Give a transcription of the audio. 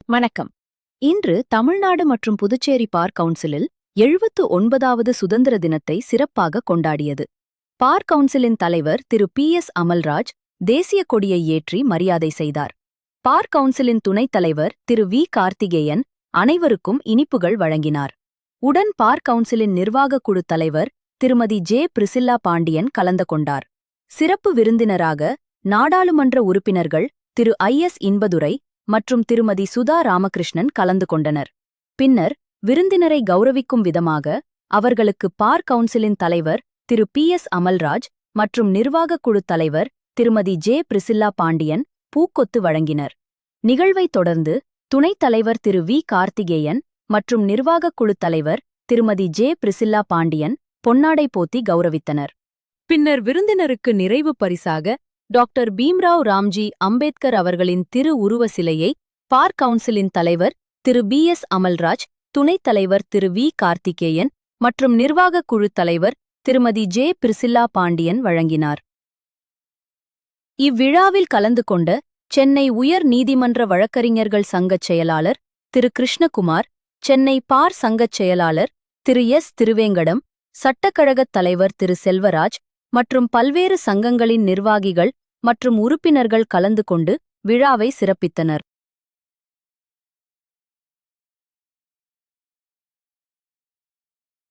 வணக்கம். இன்று தமிழ்நாடு மற்றும் புதுச்சேரி பார் கவுன்சிலில் 79வது சுதந்திர தினத்தை சிறப்பாக கொண்டாடியது. பார் கவுன்சிலின் தலைவர் திரு PS அமல்ராஜ் தேசிய கொடியை ஏற்றி மரியாதை செய்தார். பார் கவுன்சிலின் துணைத் தலைவர் திரு V கார்த்திகேயன் அனைவருக்கும் இனிப்புகள் வழங்கினார். உடன் பார் கவுன்சிலின் நிர்வாகக் குழு தலைவர் திருமதி J பிரிசில்லா பாண்டியன் கலந்து கொண்டார். சிறப்பு விருந்தினராக நாடாளுமன்ற உறுப்பினர்கள் திரு IS இன்பதுரை மற்றும் திருமதி சுதா ராமகிருஷ்ணன் கலந்து கொண்டனர். பின்னர் விருந்தினரை கௌரவிக்கும் விதமாக அவர்களுக்கு பார் கவுன்சிலின் தலைவர் திரு PS அமல்ராஜ் மற்றும் நிர்வாகக் குழு தலைவர் திருமதி J பிரிசில்லா பாண்டியன் பூக்கொத்து வழங்கினர். நிகழ்வைத் தொடர்ந்து துணைத் தலைவர் திரு V கார்த்திகேயன் மற்றும் நிர்வாகக் குழு தலைவர் திருமதி J பிரிசில்லா பாண்டியன் பொன்னாடை போத்தி கௌரவித்தனர். பின்னர் விருந்தினருக்கு நிறைவு பரிசாக டாக்டர் பீம்ராவ் ராம்ஜி அம்பேத்கர் அவர்களின் திரு உருவ சிலையை பார் கவுன்சிலின் தலைவர் திரு BS அமல்ராஜ், துணைத் தலைவர் திரு V கார்த்திகேயன் மற்றும் நிர்வாகக் குழு தலைவர் திருமதி J பிரிசில்லா பாண்டியன் வழங்கினார். இவ்விழாவில் கலந்து கொண்ட சென்னை உயர் நீதிமன்ற வழக்கறிஞர்கள் சங்கச் செயலாளர் திரு கிருஷ்ணகுமார், சென்னை பார் சங்கச் செயலாளர் திரு S திருவேங்கடம், சட்டக்கழகத் தலைவர் திரு செல்வராஜ் மற்றும் பல்வேறு சங்கங்களின் நிர்வாகிகள் மற்றும் உறுப்பினர்கள் கலந்து கொண்டு விழாவை சிறப்பித்தனர்.